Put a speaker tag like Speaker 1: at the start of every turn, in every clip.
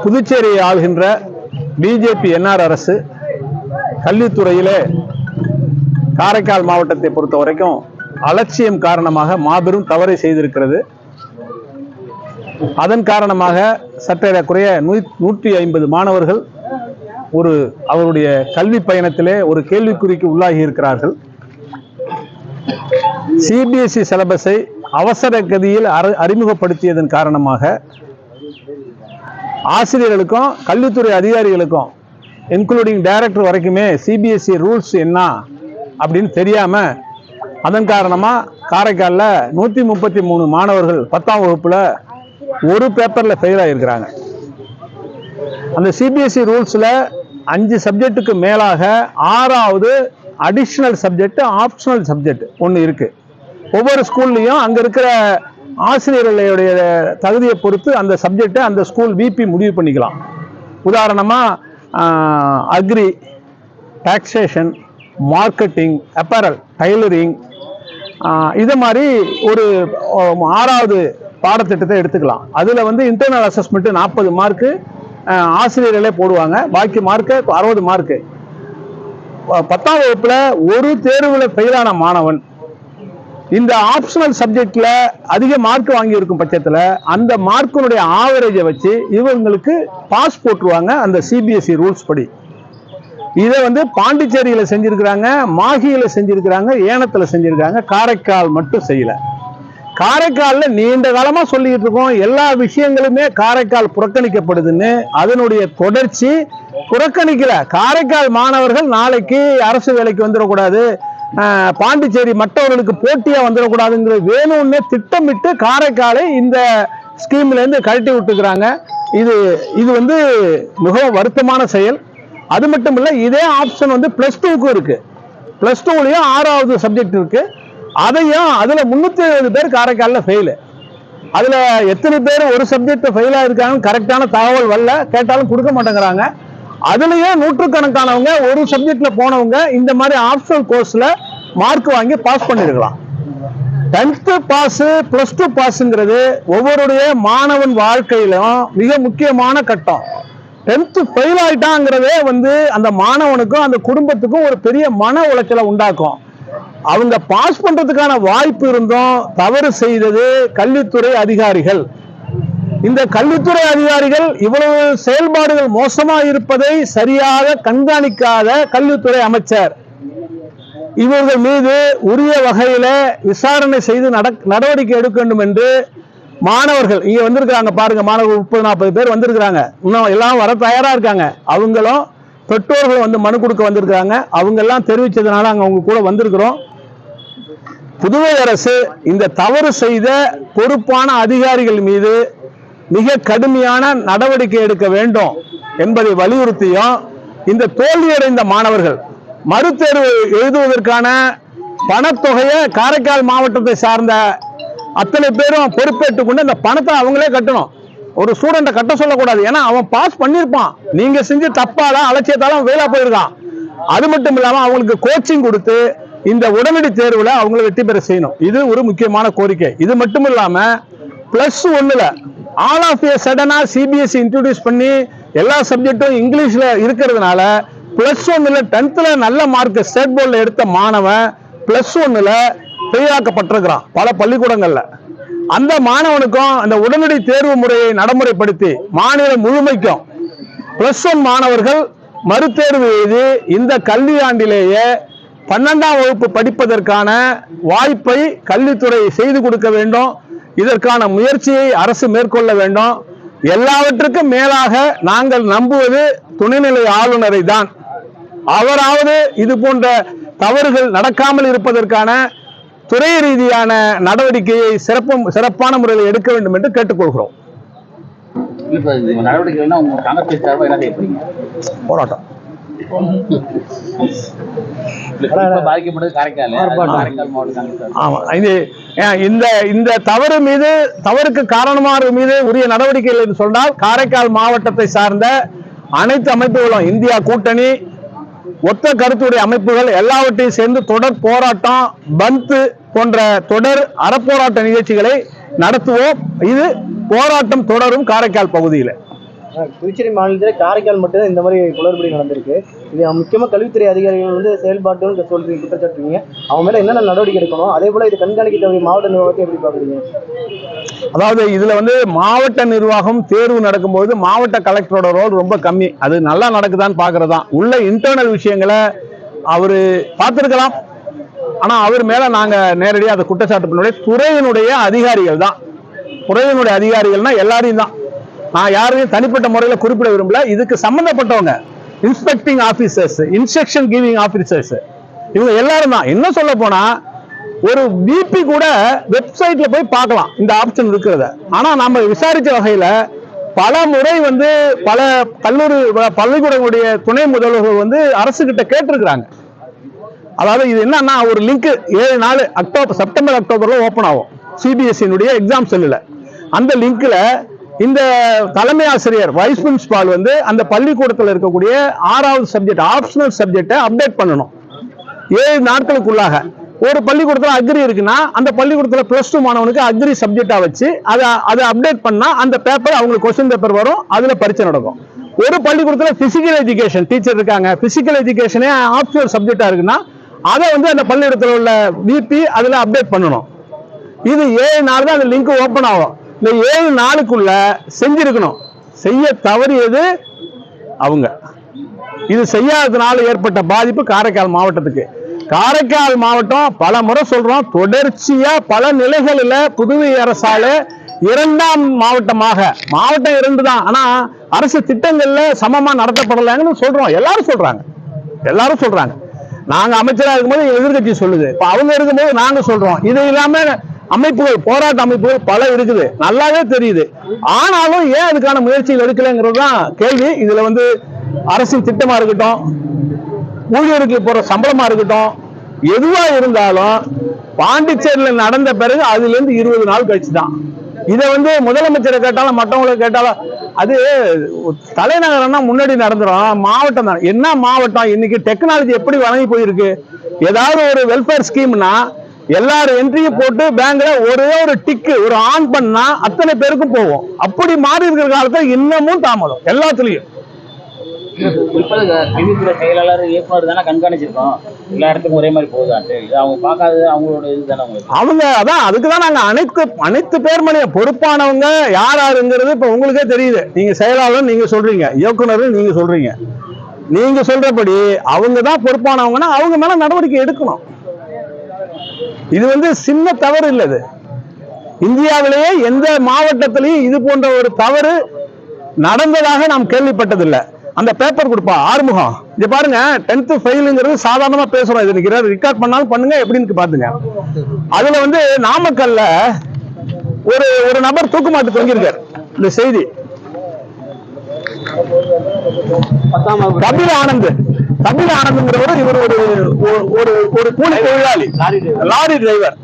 Speaker 1: புதுச்சேரியை ஆள்கின்ற BJP NR அரசு கல்வித்துறையிலே காரைக்கால் மாவட்டத்தை பொறுத்த வரைக்கும் அலட்சியம் காரணமாக மாபெரும் தவறை செய்திருக்கிறது. அதன் காரணமாக சற்றேறக்குறைய 150 மாணவர்கள் அவருடைய கல்வி பயணத்திலே ஒரு கேள்விக்குறிக்கு உள்ளாகி இருக்கிறார்கள். சிபிஎஸ்இ சிலபஸை அவசர கதியில் அறிமுகப்படுத்தியதன் காரணமாக ஆசிரியர்களுக்கும் கல்வித்துறை அதிகாரிகளுக்கும் இன்க்ளூடிங் டைரக்டர் வரைக்குமே சிபிஎஸ்இ ரூல்ஸ் என்ன அப்படின்னு தெரியாம அதன் காரணமா காரைக்காலில் 133 மாணவர்கள் 10ஆம் வகுப்புல ஒரு பேப்பர்ல ஃபெயில் ஆகியிருக்கிறாங்க. அந்த சிபிஎஸ்இ ரூல்ஸ்ல 5 சப்ஜெக்டுக்கு மேலாக 6வது அடிஷனல் சப்ஜெக்ட் ஆப்ஷனல் சப்ஜெக்ட் ஒன்று இருக்கு. ஒவ்வொரு ஸ்கூல்லையும் அங்க இருக்கிற ஆசிரியர்களுடைய தகுதியை பொறுத்து அந்த சப்ஜெக்டை அந்த ஸ்கூல் விபி முடிவு பண்ணிக்கலாம். உதாரணமா agri, taxation, marketing, apparel, tailoring, இது மாதிரி ஒரு 6வது பாடத்திட்டத்தை எடுத்துக்கலாம். அதுல இன்டர்னல் அசஸ்மெண்ட் 40 மார்க்கு ஆசிரியர்களே போடுவாங்க, பாக்கி மார்க்கு 60 மார்க்கு. 10ஆம் வகுப்புல ஒரு தேர்வுல ஃபெயிலான மாணவன் இந்த ஆப்ஷனல் சப்ஜெக்ட்ல அதிக மார்க் வாங்கி இருக்கும் பட்சத்துல அந்த மார்க்கினுடைய ஆவரேஜை வச்சு இவங்களுக்கு பாஸ் போட்டுருவாங்க அந்த சிபிஎஸ்இ ரூல்ஸ் படி. இதை பாண்டிச்சேரியில செஞ்சிருக்கிறாங்க, மாஹியில செஞ்சிருக்கிறாங்க, ஏனத்துல செஞ்சிருக்காங்க, காரைக்கால் மட்டும் செய்யல. காரைக்கால்ல நீண்ட காலமா சொல்லிட்டு இருக்கோம், எல்லா விஷயங்களுமே காரைக்கால் புறக்கணிக்கப்படுதுன்னு. அதனுடைய தொடர்ச்சி புறக்கணிக்கல. காரைக்கால் மாணவர்கள் நாளைக்கு அரசு வேலைக்கு வந்துடக்கூடாது, பாண்டிச்சேரி மற்றவர்களுக்கு போட்டியா வந்துடக்கூடாதுங்கிற வேணும்னே திட்டமிட்டு காரைக்காலை இந்த ஸ்கீம்ல இருந்து கழட்டி விட்டுக்கிறாங்க. இது மிகவும் வருத்தமான செயல். அது மட்டும் இல்ல, இதே ஆப்ஷன் +2க்கும் இருக்கு. +2லயும் 6வது சப்ஜெக்ட் இருக்கு. அதுல 370 பேர் காரைக்காலில் ஃபெயில். அதுல எத்தனை பேர் ஒரு சப்ஜெக்ட் ஃபெயில் ஆயிருக்காங்க கரெக்டான தகவல் வரல, கேட்டாலும் கொடுக்க மாட்டேங்கிறாங்க. அதுலயே நூற்றுக்கணக்கானவங்க ஒரு சப்ஜெக்ட்ல போனவங்க இந்த மாதிரி ஆப்ஷனல் கோர்ஸ்ல மார்க் வாங்கி பாஸ் பண்ணிருக்கலாம். 10th பாஸ், +2 பாஸ்ங்கிறது ஒவ்வொருடைய மாணவன் வாழ்க்கையிலும் மிக முக்கியமான கட்டம். 10th ஃபெயில் ஆயிட்டாங்கிறதே அந்த மாணவனுக்கும் அந்த குடும்பத்துக்கும் ஒரு பெரிய மன உளைச்சலை உண்டாக்கும். அவங்க பாஸ் பண்றதுக்கான வாய்ப்பு இருந்தும் தவறு செய்தது கல்வித்துறை அதிகாரிகள். இந்த கல்வித்துறை அதிகாரிகள் இவ்வளவு செயல்பாடுகள் மோசமா இருப்பதை சரியாக கண்காணிக்காத கல்வித்துறை அமைச்சர் இவர்கள் மீது உரிய வகையில விசாரணை செய்து நடவடிக்கை எடுக்க வேண்டும் என்று மாணவர்கள் இங்க வந்திருக்காங்க பாருங்க. மாணவர்கள் 30-40 பேர் வந்திருக்கிறாங்க. இன்னும் எல்லாம் வர தயாரா இருக்காங்க. அவங்களும் பெற்றோர்கள் மனு கொடுக்க வந்திருக்காங்க. அவங்க எல்லாம் தெரிவிச்சதுனால அவங்க கூட வந்திருக்கிறோம். புதுவை அரசு இந்த தவறு செய்த பொறுப்பான அதிகாரிகள் மீது மிக கடுமையான நடவடிக்கை எடுக்க வேண்டும் என்பதை வலியுறுத்தியும், இந்த தோல்வியடைந்த மாணவர்கள் மறுதேர்வு எழுதுவதற்கான பணத்தொகையை காரைக்கால் மாவட்டத்தை சார்ந்த அத்தனை பேரும் பொறுப்பேற்றுக் கொண்டு அந்த பணத்தை அவங்களே கட்டணும். ஒரு ஸ்டூடெண்ட்டை கட்ட சொல்லக்கூடாது. ஏன்னா அவன் பாஸ் பண்ணிருப்பான், நீங்க செஞ்சு தப்பால அலட்சியத்தாலும் வேலை போயிருக்கான். அது மட்டும் இல்லாம அவங்களுக்கு கோச்சிங் கொடுத்து இந்த உடனடி தேர்வுல அவங்களை வெற்றி பெற செய்யணும். இது ஒரு முக்கியமான கோரிக்கை. இது மட்டும் இல்லாம +1ல ஆல் ஆஃப் ஏ சடனா சிபிஎஸ்இ இன்ட்ரோடியூஸ் பண்ணி எல்லா சப்ஜெக்டும் இங்கிலீஷ்ல இருக்கிறதுனால +1ல 10th நல்ல மார்க் ஸ்டேட் போர்டில் எடுத்த மாணவன் +1ல பெரியாக்கப்பட்டிருக்கிறான் பல பள்ளிக்கூடங்கள்ல. அந்த மாணவனுக்கும் அந்த உடனடி தேர்வு முறையை நடைமுறைப்படுத்தி மாநிலம் முழுமைக்கும் +1 மாணவர்கள் மறுதேர்வு எழுதி இந்த கல்வியாண்டிலேயே 12ஆம் வகுப்பு படிப்பதற்கான வாய்ப்பை கல்வித்துறை செய்து கொடுக்க வேண்டும். இதற்கான முயற்சியை அரசு மேற்கொள்ள வேண்டும். எல்லாவற்றுக்கும் மேலாக நாங்கள் நம்புவது துணைநிலை ஆளுநரை தான். அவராவது இது போன்ற தவறுகள் நடக்காமல் இருப்பதற்கான துறை ரீதியான நடவடிக்கையை சிறப்பான முறையில் எடுக்க வேண்டும் என்று கேட்டுக்கொள்கிறோம். போராட்டம் இந்த தவறுக்கு காரணமாக மீது உரிய நடவடிக்கைகள் என்று சொன்னால் காரைக்கால் மாவட்டத்தை சார்ந்த அனைத்து அமைப்புகளும், இந்தியா கூட்டணி, ஒத்த கருத்துடைய அமைப்புகள் எல்லாவற்றையும் சேர்ந்து தொடர் போராட்டம், பந்த் போன்ற தொடர் அறப்போராட்ட நிகழ்ச்சிகளை நடத்துவோம். இது போராட்டம் தொடரும் காரைக்கால் பகுதியில்.
Speaker 2: புதுச்சேரி மாநிலத்தில் காரைக்கால் மட்டும்தான் இந்த மாதிரி குளறுபடி நடந்திருக்கு. இது முக்கியமாக கல்வித்துறை அதிகாரிகள் வந்து செயல்பாட்டுன்னு சொல்றீங்க, குற்றச்சாட்டுறீங்க. அவங்க மேலே என்னென்ன நடவடிக்கை எடுக்கணும், அதே போல் இது கண்காணிக்க தேவைய மாவட்ட நிர்வாகத்தை எப்படி பார்க்குறீங்க?
Speaker 1: அதாவது இதுல வந்து மாவட்ட நிர்வாகம் தேர்வு நடக்கும்போது மாவட்ட கலெக்டரோட ரோல் ரொம்ப கம்மி. அது நல்லா நடக்குதான்னு பாக்குறதுதான். உள்ள இன்டர்னல் விஷயங்களை அவரு பார்த்திருக்கலாம். ஆனா அவர் மேல நாங்க நேரடியாக அதை குற்றச்சாட்டு பண்ண துறையினுடைய அதிகாரிகள் தான். துறையினுடைய அதிகாரிகள்னா எல்லாரையும் தான், நான் யாரையும் தனிப்பட்ட முறையில் குறிப்பிட விரும்பல. இதுக்கு சம்பந்தப்பட்டவங்க inspecting officers, instruction giving officers, இவங்க எல்லாரும் தான். என்ன சொல்ல போனா ஒரு பிபி கூட வெப்சைட்ல போய் பார்க்கலாம் இந்த ஆப்ஷன் இருக்கிறத. ஆனா நம்ம விசாரிச்ச வகையில பல முறை வந்து பல கல்லூரி பள்ளிக்கூடங்களுடைய துணை முதல்வர்கள் வந்து அரசு கிட்ட கேட்டிருக்கிறாங்க. அதாவது இது என்னன்னா ஒரு லிங்க் 7 நாள் செப்டம்பர் அக்டோபர்ல ஓபன் ஆகும் சிபிஎஸ்இனுடைய எக்ஸாம் செல்லுல. அந்த லிங்க்ல இந்த தலைமை ஆசிரியர் வைஸ் பிரின்சிபால் வந்து அந்த பள்ளிக்கூடத்தில் இருக்கக்கூடிய 6வது சப்ஜெக்ட் ஆப்ஷனல் சப்ஜெக்டை அப்டேட் பண்ணணும் 7 நாட்களுக்குள்ளாக. ஒரு பள்ளிக்கூடத்தில் அக்ரி இருக்குன்னா அந்த பள்ளிக்கூடத்தில் +2 மாணவனுக்கு அக்ரி சப்ஜெக்டா வச்சு அதை அப்டேட் பண்ணா அந்த பேப்பர் அவங்களுக்கு கொஸ்டின் பேப்பர் வரும், அதுல பரீட்சை நடக்கும். ஒரு பள்ளிக்கூடத்தில் பிசிக்கல் எஜுகேஷன் டீச்சர் இருக்காங்க, பிசிக்கல் எஜுகேஷனே ஆப்ஷனல் சப்ஜெக்டா இருக்குன்னா அதை வந்து அந்த பள்ளிக்கூடத்தில் உள்ள பிபி அதுல அப்டேட் பண்ணணும். இது 7 நாள் தான் அந்த லிங்க் ஓபன் ஆகும். இந்த 7 நாளுக்குள்ள செஞ்சிருக்கணும். செய்ய தவறியது அவங்க. இது செய்யாததுனால ஏற்பட்ட பாதிப்பு காரைக்கால் மாவட்டத்துக்கு. காரைக்கால் மாவட்டம் பல முறை சொல்றோம், தொடர்ச்சியா பல நிலைகளில் புதுவை அரசால 2ஆம் மாவட்டமாக, மாவட்டம் 2 தான், ஆனா அரசு திட்டங்கள்ல சமமா நடத்தப்படலைன்னு சொல்றோம். எல்லாரும் சொல்றாங்க. நாங்க அமைச்சராக இருக்கும்போது எதிர்கட்சி சொல்லுது, இப்ப அவங்க இருக்கும்போது நாங்க சொல்றோம். இது இல்லாம அமைப்புகள், போராட்ட அமைப்புகள் பல இருக்குது, நல்லாவே தெரியுது. ஆனாலும் ஏன் அதுக்கான முயற்சிகள் எடுக்கலைங்கிறது தான் கேள்வி. இதுல வந்து அரசின் திட்டமா இருக்கட்டும், ஊழியருக்கு போற சம்பளமா இருக்கட்டும், எதுவா இருந்தாலும் பாண்டிச்சேரியில் நடந்த பிறகு அதுல இருந்து 20 நாள் கழிச்சு தான். இதை வந்து முதலமைச்சரை கேட்டாலும் மற்றவங்களை கேட்டாலும் அது தலைநகரம்னா முன்னாடி நடந்துடும், மாவட்டம் தான். என்ன மாவட்டம்? இன்னைக்கு டெக்னாலஜி எப்படி வழங்கி போயிருக்கு. ஏதாவது ஒரு வெல்ஃபேர் ஸ்கீம்னா எல்லாரும் என்ட்ரியும் போட்டு பேங்க்ல ஒரே ஒரு டிக்கு ஒரு ஆன் பண்ணா அத்தனை பேருக்கும் போவோம். அப்படி மாறி இருக்கிற காலத்துல இன்னமும் தாமதம் எல்லாத்துலயும்.
Speaker 3: கல்வித்துறை செயலாளர் இயக்குனர் தானே கண்காணிச்சிருக்கோம், எல்லா இடத்துக்கும் ஒரே மாதிரி போகுதான்ட்டு. இது அவங்க பார்க்காதது அவங்களோட இதுதானே. அவங்க அதான்
Speaker 1: அதுக்குதான் நாங்க அனைத்து பேர் மேலேயும் பொறுப்பானவங்க யாருங்கிறது இப்ப உங்களுக்கே தெரியுது. நீங்க செயலாளர் நீங்க சொல்றீங்க, இயக்குனர் நீங்க சொல்றீங்க. நீங்க சொல்றபடி அவங்க தான் பொறுப்பானவங்கன்னா அவங்க மேல நடவடிக்கை எடுக்கணும். இது வந்து சின்ன தவறு இல்லது. இந்தியாவிலேயே எந்த மாவட்டத்திலையும் இது போன்ற ஒரு தவறு நடந்ததாக நாம் கேள்விப்பட்டதில்லை. அந்த பேப்பர் கொடுப்பா ஆறுமுகம், இங்க பாருங்க 10th ஃபெயிலுங்கிறது சாதாரணமா பேசுறோம். இது ரெக்கார்ட் பண்ணாலும் பண்ணுங்க, எப்படின்னு பாத்துங்க. அதுல வந்து நாமக்கல்ல ஒரு நபர் தூக்குமாட்டு தொங்கியிருக்கார். இந்த செய்தி கபில் ஆனந்த்ங்கிறவர், இவர் ஒரு கூலி தொழிலாளி, லாரி டிரைவர்.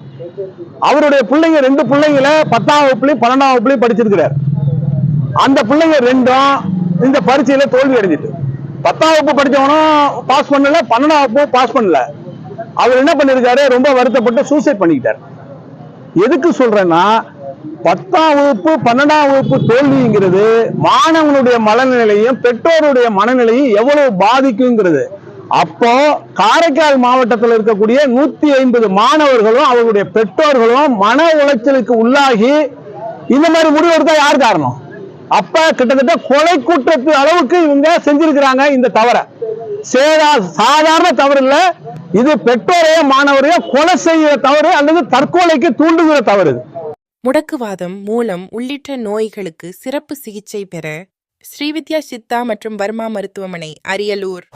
Speaker 1: அவருடைய பிள்ளைங்க 2 பிள்ளைங்களை 10ஆம் வகுப்புலையும் 12ஆம் வகுப்புலையும் படிச்சிருக்கிறார். அந்த பிள்ளைங்க 2ம் இந்த பரீட்சையில தோல்வி அடைஞ்சிட்டு, 10ஆம் வகுப்பு படிச்சவனும் பாஸ் பண்ணல, 12ஆம் வகுப்பு பாஸ் பண்ணல. அவர் என்ன பண்ணிருக்காரு, ரொம்ப வருத்தப்பட்டு சூசைட் பண்ணிக்கிட்டார். எதுக்கு சொல்றேன்னா 10ஆம் வகுப்பு 12ஆம் வகுப்பு தோல்விங்கிறது மாணவனுடைய மனநிலையும் பெற்றோருடைய மனநிலையும் எவ்வளவு பாதிக்குங்கிறது. அப்போ காரைக்கால் மாவட்டத்தில் இருக்கக்கூடிய 150 மாணவர்களும் அவர்களுடைய பெற்றோர்களும் மன உளைச்சலுக்கு உள்ளாகி இந்த மாதிரி முடிவெடுத்தா யார் காரணம்? அப்ப கிட்டத்தட்ட கொலை குற்றத்து அளவுக்கு இவங்க செஞ்சிருக்கிறாங்க. இந்த தவற சாதாரண தவறு இல்ல, இது பெற்றோரையோ மாணவரையோ கொலை செய்கிற தவறு அல்லது தற்கொலைக்கு தூண்டுகிற தவறு.
Speaker 4: முடக்குவாதம், மூலம் உள்ளிட்ட நோய்களுக்கு சிறப்பு சிகிச்சை பெற ஸ்ரீவித்யா சித்தா மற்றும் வர்மா மருத்துவமனை, அரியலூர்.